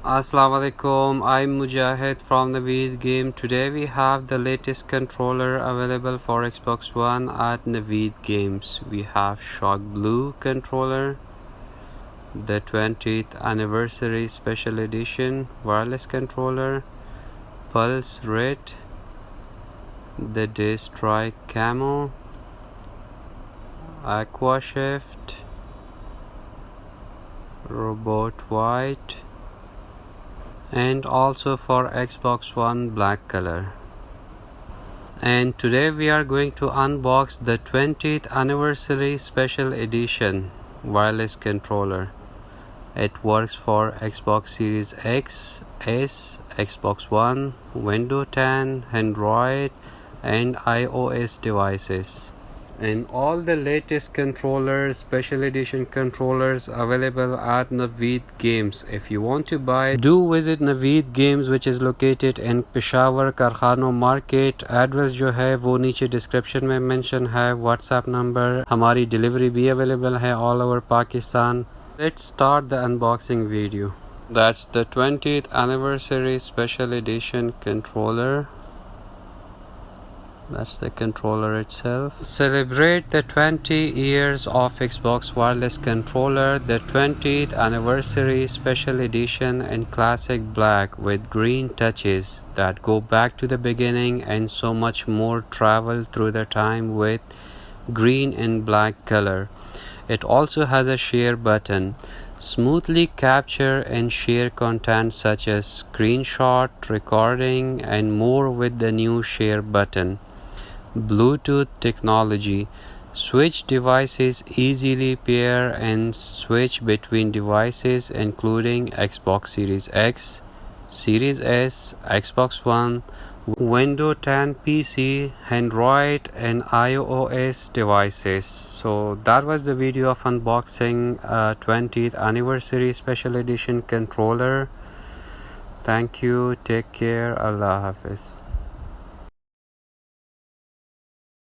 Assalamu alaikum, I'm Mujahid from Naveed game. Today we have the latest controller available for Xbox One at Naveed games. We have Shock Blue controller, the 20th anniversary special edition wireless controller, Pulse Red, the Day Strike Camo, Aqua Shift, Robot White, and also for Xbox One black color. And today we are going to unbox the 20th anniversary special edition wireless controller. It works for Xbox Series X, S, Xbox One, Windows 10, Android and iOS devices. And all the latest controllers, special edition controllers available at Naveed games. If you want to buy, do visit Naveed games, which is located in Peshawar, Karkhano market. Address जो है वो नीचे description में mention है. WhatsApp number, हमारी delivery भी available है all over Pakistan. Let's start the unboxing video. That's the 20th anniversary special edition controller. That's the controller itself. Celebrate the 20 years of Xbox wireless controller, the 20th anniversary special edition in classic black with green touches that go back to the beginning, and so much more travel through the time with green and black color. It also has a share button. Smoothly capture and share content such as screenshot, recording and more with the new share button. Bluetooth technology. Switch devices easily pair and switch between devices including Xbox Series X, Series S, Xbox One, Windows 10 PC, Android and iOS devices. So that was the video of unboxing 20th anniversary special edition controller. Thank you, take care, Allah Hafiz.